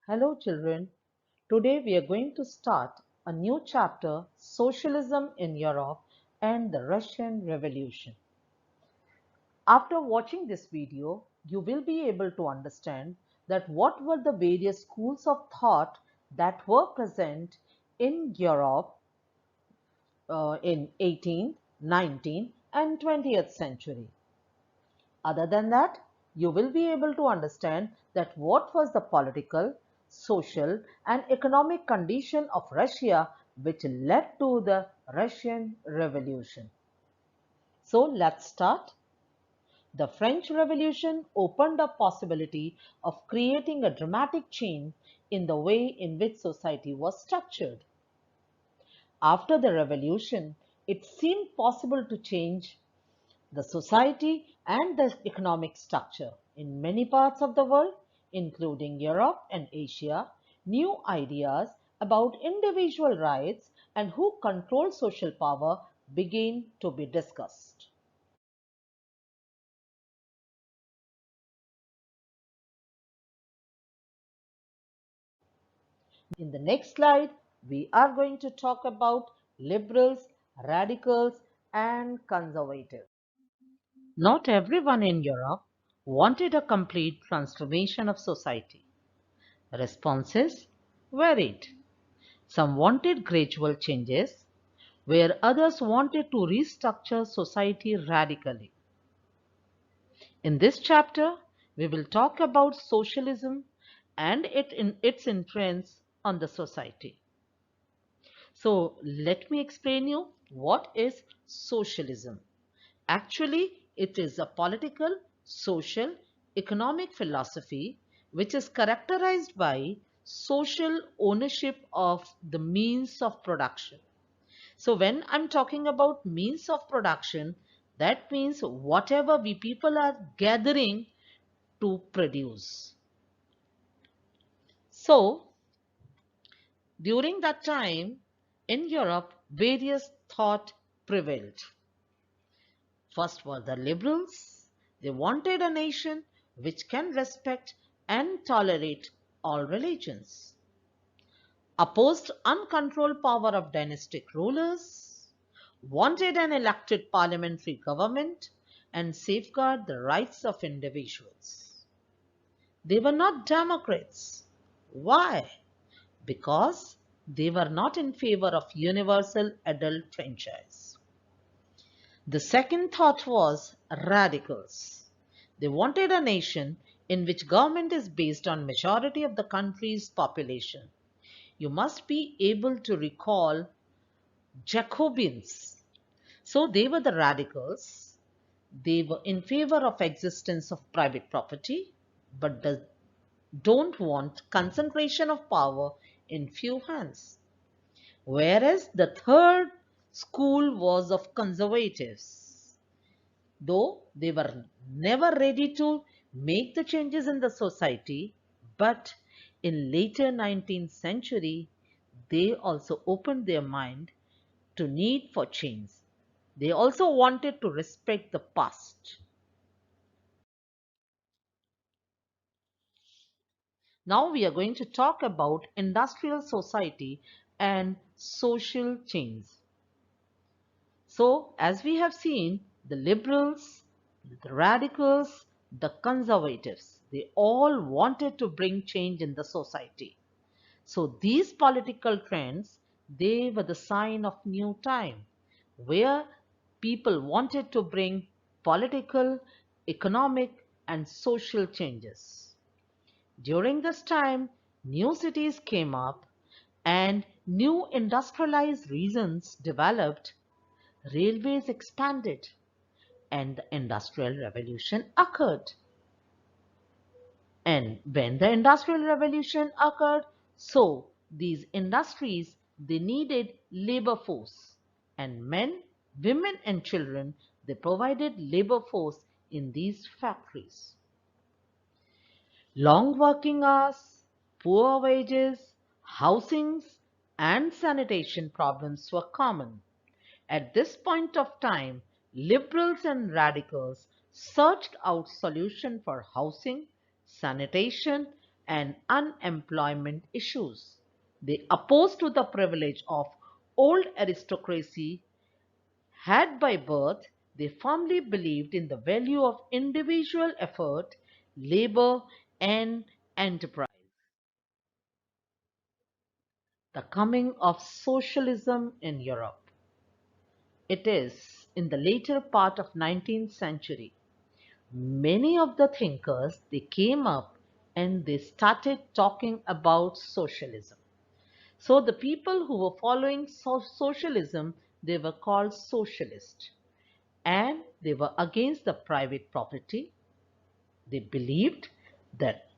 Hello children, today we are going to start a new chapter, Socialism in Europe and the Russian Revolution. After watching this video, you will be able to understand that what were the various schools of thought that were present in Europe in 18th, 19th and 20th century. Other than that, you will be able to understand that what was the political, social and economic condition of Russia which led to the Russian Revolution. So let's start. The French Revolution opened up possibility of creating a dramatic change in the way in which society was structured. After the revolution, it seemed possible to change the society and the economic structure. In many parts of the world, including Europe and Asia, new ideas about individual rights and who controls social power began to be discussed. In the next slide, we are going to talk about liberals, radicals, and conservatives. Not everyone in Europe wanted a complete transformation of society. Responses varied. Some wanted gradual changes, where others wanted to restructure society radically. In this chapter, we will talk about socialism and its influence on the society. So, let me explain you what is socialism. Actually, it is a political, social, economic philosophy which is characterized by social ownership of the means of production. So when I'm talking about means of production, that means whatever we people are gathering to produce. So during that time in Europe, various thought prevailed. First were the liberals. They wanted a nation which can respect and tolerate all religions, opposed uncontrolled power of dynastic rulers, wanted an elected parliamentary government, and safeguard the rights of individuals. They were not Democrats. Why? Because they were not in favor of universal adult franchise. The second thought was radicals. They wanted a nation in which government is based on majority of the country's population. You must be able to recall Jacobins. So they were the radicals. They were in favor of existence of private property, but don't want concentration of power in few hands. Whereas the third school was of conservatives. Though they were never ready to make the changes in the society, but in later 19th century, they also opened their mind to need for change. They also wanted to respect the past. Now we are going to talk about industrial society and social change. So as we have seen, the liberals, the radicals, the conservatives, they all wanted to bring change in the society. So these political trends, they were the sign of new time, where people wanted to bring political, economic and social changes. During this time, new cities came up and new industrialized regions developed, railways expanded, and the Industrial Revolution occurred. And when the Industrial Revolution occurred, so these industries, they needed labor force. And men, women and children, they provided labor force in these factories. Long working hours, poor wages, housings and sanitation problems were common. At this point of time, liberals and radicals searched out solutions for housing, sanitation, and unemployment issues. They opposed to the privilege of old aristocracy had by birth. They firmly believed in the value of individual effort, labor, and enterprise. The coming of socialism in Europe. It is in the later part of 19th century. Many of the thinkers they came up and they started talking about socialism. So the people who were following socialism, they were called socialists, and they were against the private property. They believed that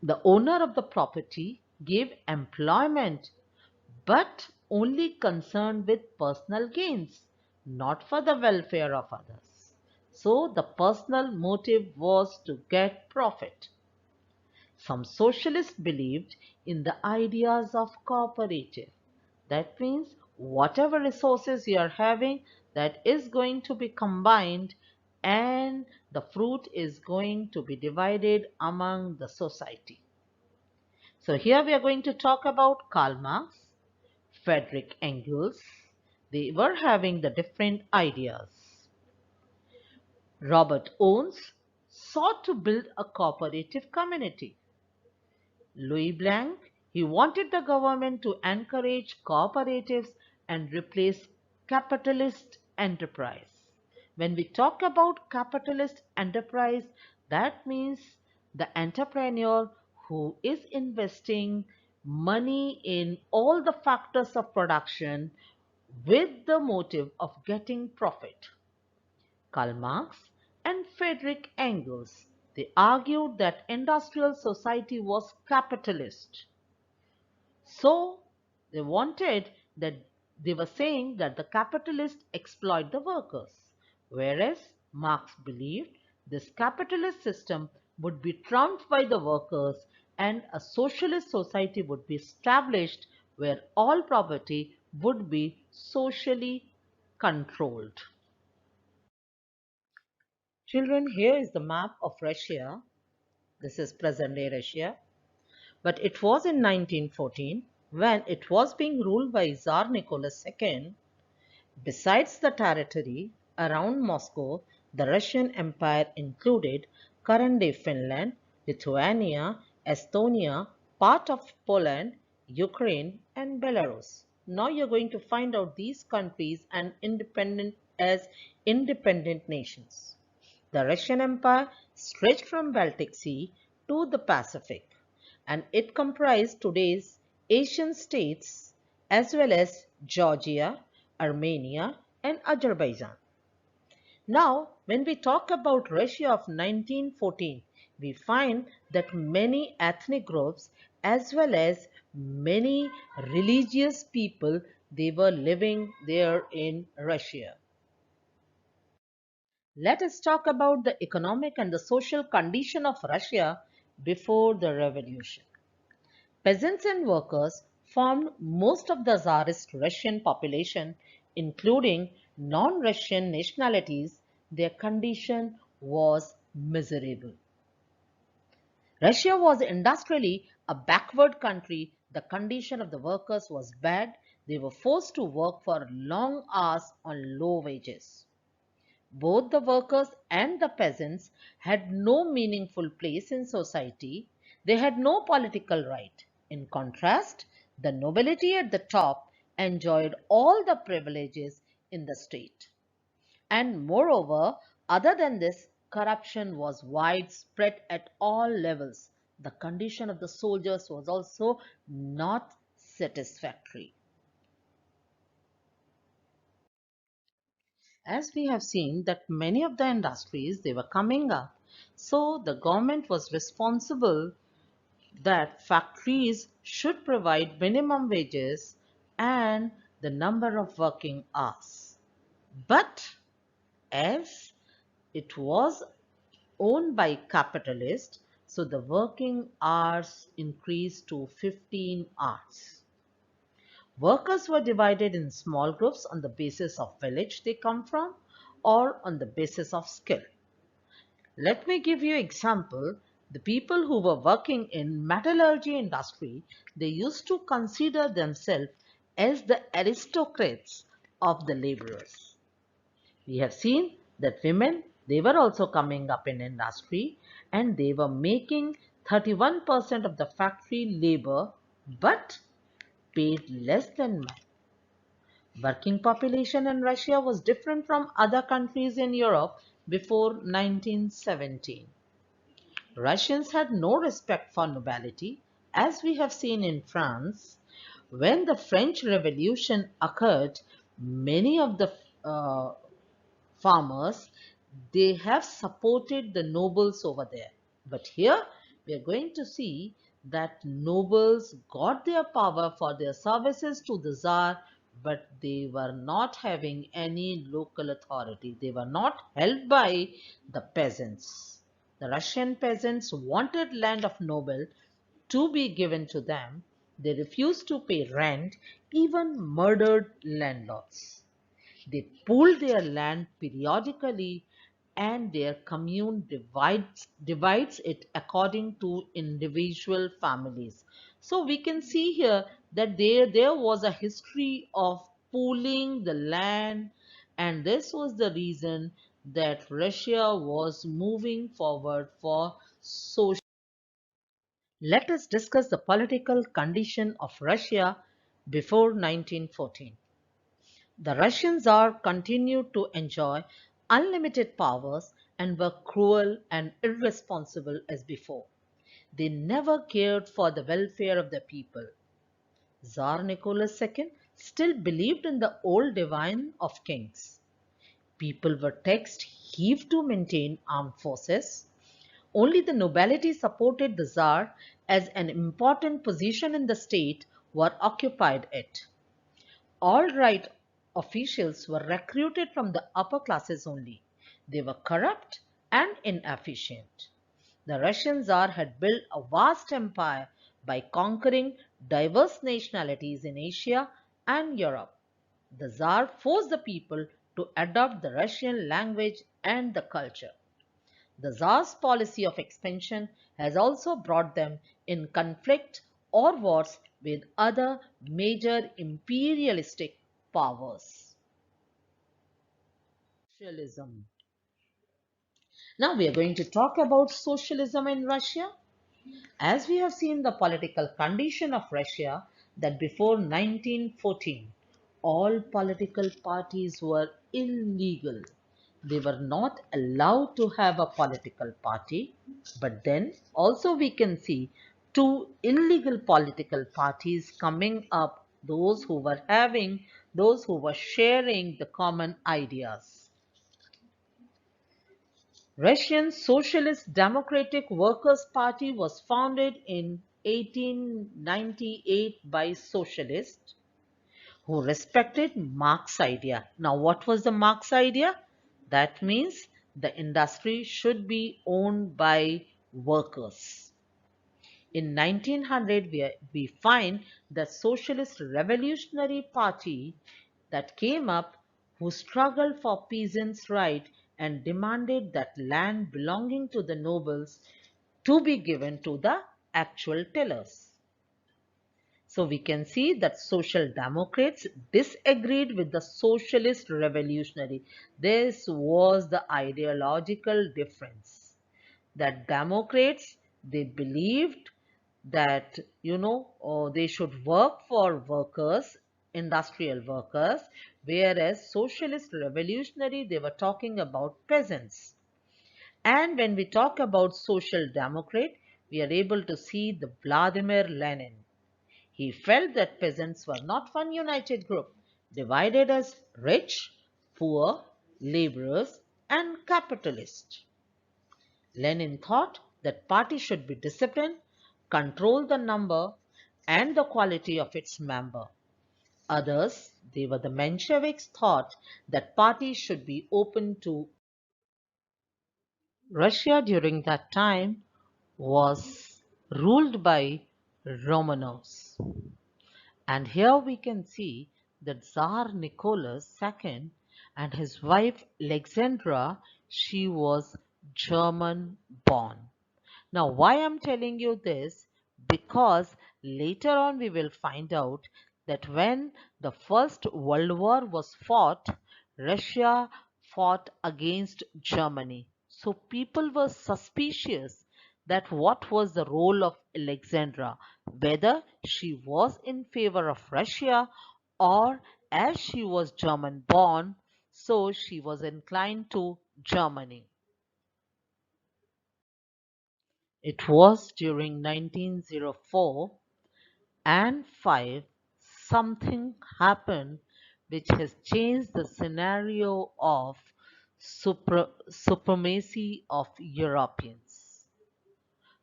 the owner of the property gave employment, but only concerned with personal gains, not for the welfare of others. So the personal motive was to get profit. Some socialists believed in the ideas of cooperative. That means whatever resources you are having, that is going to be combined and the fruit is going to be divided among the society. So here we are going to talk about Karl Marx, Friedrich Engels. They were having the different ideas. Robert Owens sought to build a cooperative community. Louis Blanc, he wanted the government to encourage cooperatives and replace capitalist enterprise. When we talk about capitalist enterprise, that means the entrepreneur who is investing money in all the factors of production with the motive of getting profit. Karl Marx and Friedrich Engels, they argued that industrial society was capitalist. So they wanted that they were saying that the capitalists exploit the workers, whereas Marx believed this capitalist system would be trumped by the workers and a socialist society would be established where all property would be socially controlled. Children, here is the map of Russia. This is present day Russia. But it was in 1914 when it was being ruled by Tsar Nicholas II. Besides the territory around Moscow, the Russian Empire included current-day Finland, Lithuania, Estonia, part of Poland, Ukraine, and Belarus. Now you're going to find out these countries and independent as independent nations. The Russian Empire stretched from Baltic Sea to the Pacific, and it comprised today's Asian states as well as Georgia, Armenia, and Azerbaijan. Now, when we talk about Russia of 1914, we find that many ethnic groups as well as many religious people they were living there in Russia. Let us talk about the economic and the social condition of Russia before the revolution. Peasants and workers formed most of the Tsarist Russian population, including non-Russian nationalities. Their condition was miserable. Russia was industrially a backward country. The condition of the workers was bad. They were forced to work for long hours on low wages. Both the workers and the peasants had no meaningful place in society. They had no political right. In contrast, the nobility at the top enjoyed all the privileges in the state. And moreover, other than this, corruption was widespread at all levels. The condition of the soldiers was also not satisfactory. As we have seen that many of the industries they were coming up, so the government was responsible that factories should provide minimum wages and the number of working hours. But as it was owned by capitalists, so the working hours increased to 15 hours. Workers were divided in small groups on the basis of village they come from or on the basis of skill. Let me give you example The people who were working in metallurgy industry, they used to consider themselves as the aristocrats of the laborers. We have seen that women, they were also coming up in industry and they were making 31% of the factory labor but paid less than men. Working population in Russia was different from other countries in Europe before 1917. Russians had no respect for nobility, as we have seen in France. When the French Revolution occurred, many of the farmers, they have supported the nobles over there. But here we are going to see that nobles got their power for their services to the Tsar, but they were not having any local authority. They were not held by the peasants. The Russian peasants wanted land of noble to be given to them. They refused to pay rent, even murdered landlords. They pool their land periodically and their commune divides it according to individual families. So we can see here that there was a history of pooling the land, and this was the reason that Russia was moving forward for social. Let us discuss the political condition of Russia before 1914. The Russian Tsar continued to enjoy unlimited powers and were cruel and irresponsible as before. They never cared for the welfare of the people. Tsar Nicholas II still believed in the old divine of kings. People were taxed heave to maintain armed forces. Only the nobility supported the Tsar, as an important position in the state were occupied it. All right officials were recruited from the upper classes only. They were corrupt and inefficient. The Russian Tsar had built a vast empire by conquering diverse nationalities in Asia and Europe. The Tsar forced the people to adopt the Russian language and the culture. The Tsar's policy of expansion has also brought them in conflict or wars with other major imperialistic powers. Socialism. Now we are going to talk about socialism in Russia. As we have seen the political condition of Russia, that before 1914, all political parties were illegal. They were not allowed to have a political party. But then also we can see two illegal political parties coming up, those who were sharing the common ideas. Russian Socialist Democratic Workers' Party was founded in 1898 by socialists who respected Marx's idea. Now, what was the Marx idea? That means the industry should be owned by workers. In 1900, we find the Socialist Revolutionary Party that came up, who struggled for peasants' rights and demanded that land belonging to the nobles to be given to the actual tillers. So we can see that Social Democrats disagreed with the Socialist Revolutionary. This was the ideological difference. That Democrats, they believed that they should work for workers, industrial workers, whereas Socialist Revolutionary, they were talking about peasants. And when we talk about Social Democrat, we are able to see the Vladimir Lenin. He felt that peasants were not one united group, divided as rich, poor, laborers, and capitalists. Lenin thought that party should be disciplined, control the number and the quality of its member. Others, they were the Mensheviks, thought that party should be open to. Russia during that time was ruled by Romanovs. And here we can see that Tsar Nicholas II and his wife Alexandra, she was German born. Now, why I'm telling you this? Because later on we will find out that when the First World War was fought, Russia fought against Germany. So people were suspicious that what was the role of Alexandra, whether she was in favor of Russia or as she was German born, so she was inclined to Germany. It was during 1904 and 5 something happened which has changed the scenario of supremacy of Europeans.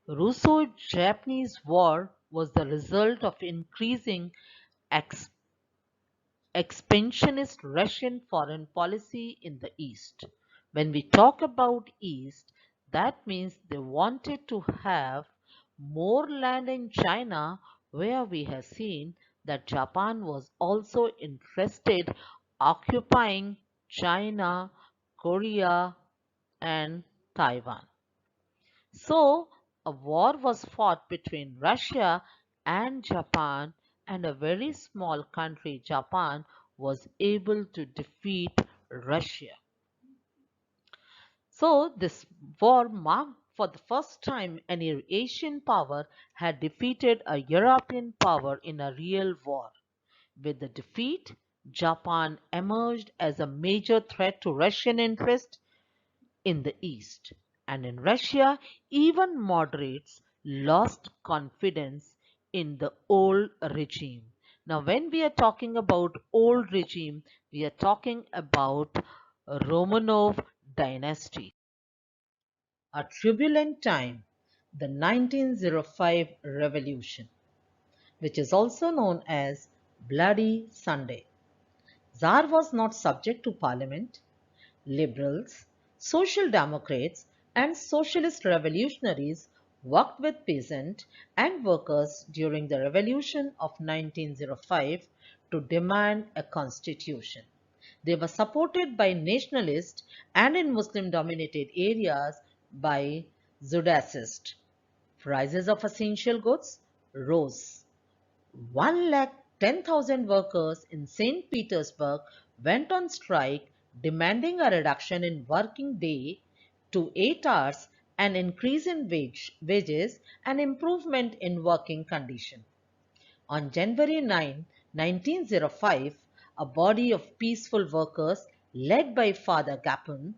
Russo-Japanese War was the result of increasing ex- expansionist Russian foreign policy in the East. When we talk about East, that means they wanted to have more land in China, where we have seen that Japan was also interested occupying China, Korea, and Taiwan. So, a war was fought between Russia and Japan, and a very small country, Japan, was able to defeat Russia. So, this war marked for the first time any Asian power had defeated a European power in a real war. With the defeat, Japan emerged as a major threat to Russian interests in the East, and in Russia, even moderates lost confidence in the old regime. Now, when we are talking about old regime, we are talking about Romanov dynasty. A turbulent time, the 1905 revolution, which is also known as Bloody Sunday. Tsar was not subject to parliament. Liberals, Social Democrats, and Socialist revolutionaries worked with peasants and workers during the revolution of 1905 to demand a constitution. They were supported by nationalists and in Muslim dominated areas by Zoroastrists. Prices of essential goods rose. 110,000 workers in St. Petersburg went on strike demanding a reduction in working day to 8 hours, an increase in wages, and improvement in working conditions. On January 9, 1905, a body of peaceful workers led by Father Gapon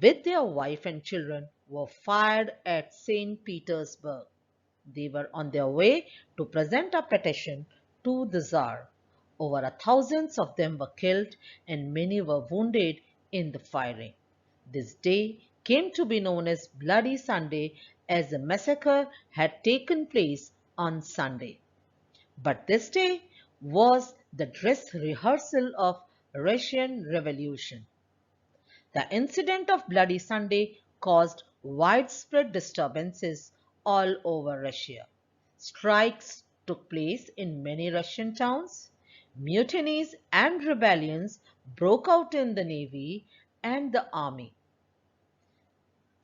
with their wife and children were fired at St. Petersburg. They were on their way to present a petition to the Tsar. Over a thousands of them were killed and many were wounded in the firing. This day came to be known as Bloody Sunday as the massacre had taken place on Sunday. But this day was the dress rehearsal of Russian Revolution. The incident of Bloody Sunday caused widespread disturbances all over Russia. Strikes took place in many Russian towns. Mutinies and rebellions broke out in the navy and the army.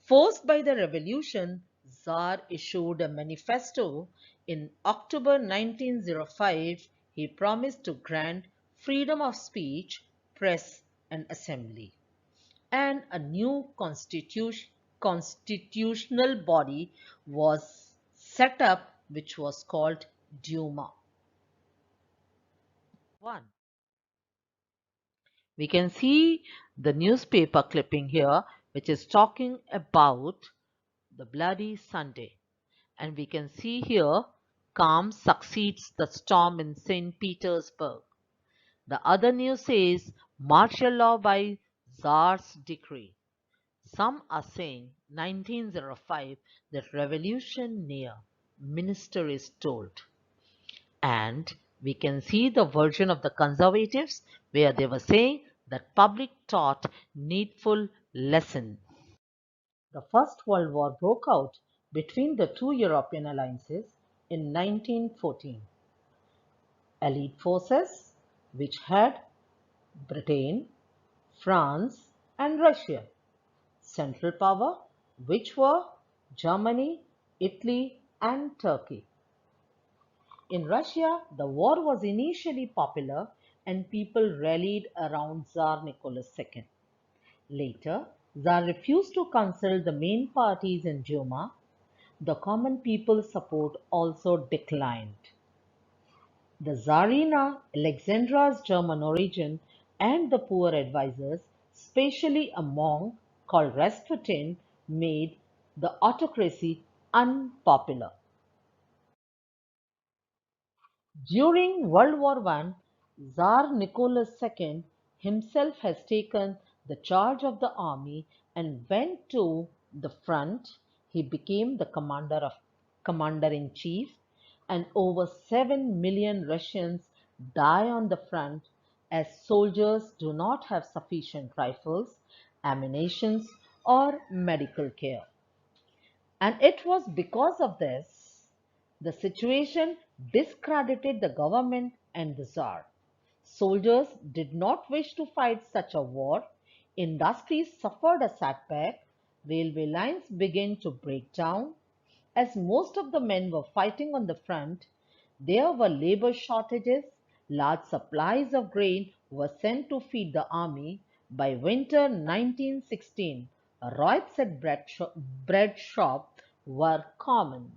Forced by the revolution, Tsar issued a manifesto. In October 1905, he promised to grant freedom of speech, press, and assembly, and a new constitutional body was set up which was called Duma. 1. We can see the newspaper clipping here which is talking about the Bloody Sunday. And we can see here calm succeeds the storm in St. Petersburg. The other news says martial law by Tsar's decree. Some are saying 1905 that revolution near, minister is told. And we can see the version of the conservatives where they were saying that public taught needful lesson. The First World War broke out between the two European alliances in 1914. Allied forces, which had Britain, France, and Russia. Central power, which were Germany, Italy, and Turkey. In Russia, the war was initially popular and people rallied around Tsar Nicholas II. Later, Tsar refused to consult the main parties in Duma. The common people's support also declined. The Tsarina, Alexandra's German origin, and the poor advisors, especially a monk called Rasputin, made the autocracy unpopular. During World War One, Tsar Nicholas II himself has taken the charge of the army and went to the front. He became the commander-in-chief, and over 7 million Russians die on the front as soldiers do not have sufficient rifles, ammunition, or medical care. And it was because of this the situation discredited the government and the Tsar. Soldiers did not wish to fight such a war. Industries suffered a setback. Railway lines began to break down. As most of the men were fighting on the front, there were labor shortages. Large supplies of grain were sent to feed the army. By winter 1916, riots at bread shop were common.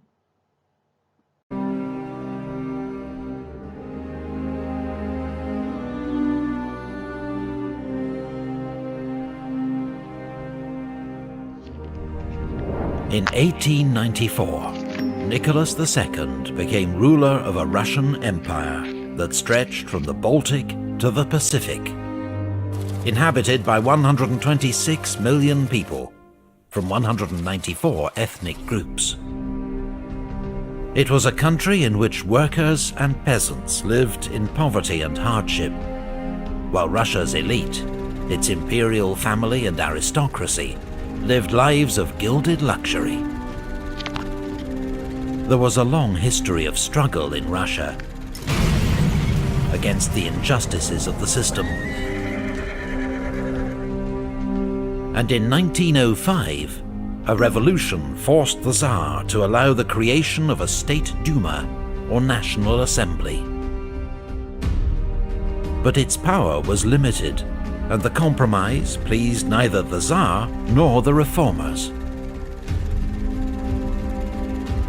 In 1894, Nicholas II became ruler of a Russian empire that stretched from the Baltic to the Pacific, inhabited by 126 million people from 194 ethnic groups. It was a country in which workers and peasants lived in poverty and hardship, while Russia's elite, its imperial family and aristocracy, lived lives of gilded luxury. There was a long history of struggle in Russia against the injustices of the system. And in 1905, a revolution forced the Tsar to allow the creation of a State Duma, or National Assembly. But its power was limited, and the compromise pleased neither the Tsar nor the reformers.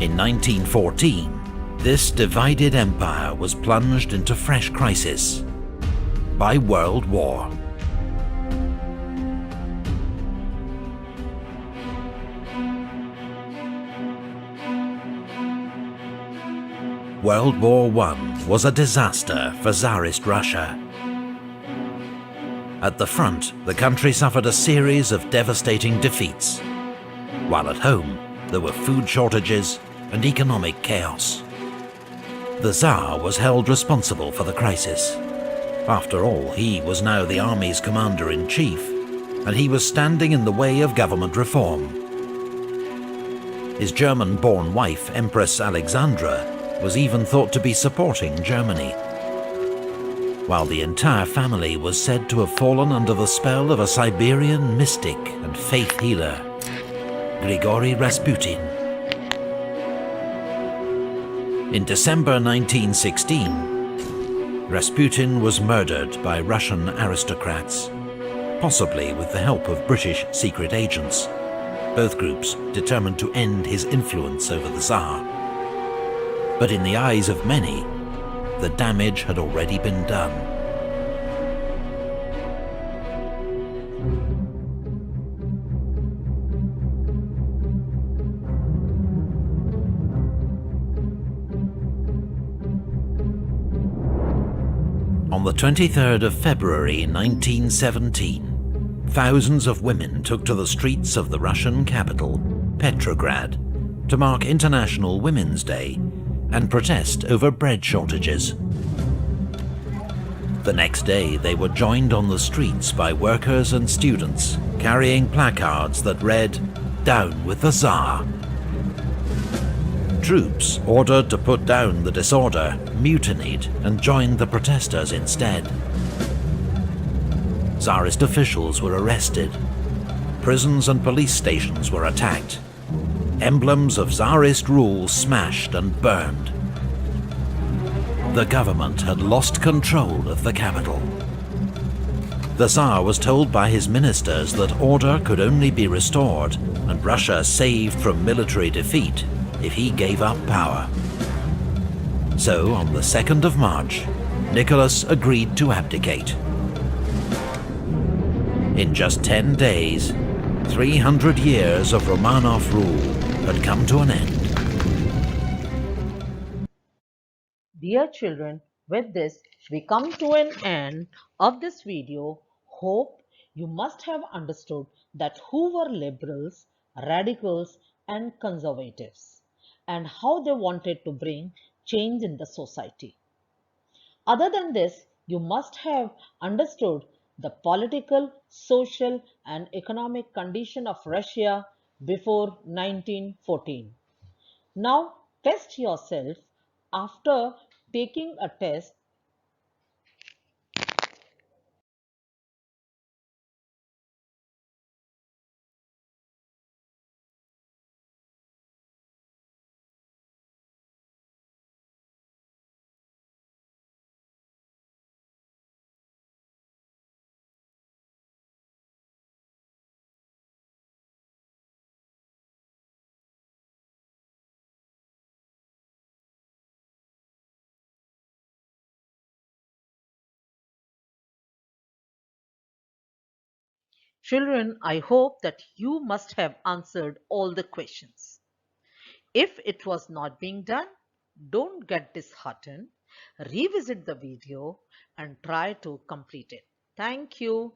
In 1914, this divided empire was plunged into fresh crisis by World War. World War I was a disaster for Tsarist Russia. At the front, the country suffered a series of devastating defeats, while at home there were food shortages and economic chaos. The Tsar was held responsible for the crisis. After all, he was now the army's commander-in-chief, and he was standing in the way of government reform. His German-born wife, Empress Alexandra, was even thought to be supporting Germany, while the entire family was said to have fallen under the spell of a Siberian mystic and faith healer, Grigory Rasputin. In December 1916, Rasputin was murdered by Russian aristocrats, possibly with the help of British secret agents, both groups determined to end his influence over the Tsar. But in the eyes of many, the damage had already been done. On the 23rd of February 1917, thousands of women took to the streets of the Russian capital, Petrograd, to mark International Women's Day and protest over bread shortages. The next day, they were joined on the streets by workers and students carrying placards that read, "Down with the Tsar." Troops ordered to put down the disorder mutinied and joined the protesters instead. Tsarist officials were arrested. Prisons and police stations were attacked. emblems of Tsarist rule smashed and burned. The government had lost control of the capital. The Tsar was told by his ministers that order could only be restored and Russia saved from military defeat if he gave up power. So, on the 2nd of March, Nicholas agreed to abdicate. In just 10 days, 300 years of Romanov rule had come to an end. Dear children, with this we come to an end of this video. Hope you must have understood that who were liberals, radicals and conservatives and how they wanted to bring change in the society. Other than this, you must have understood the political, social and economic condition of Russia before 1914. Now test yourself. After taking a test, children, I hope that you must have answered all the questions. If it was not being done, don't get disheartened. Revisit the video and try to complete it. Thank you.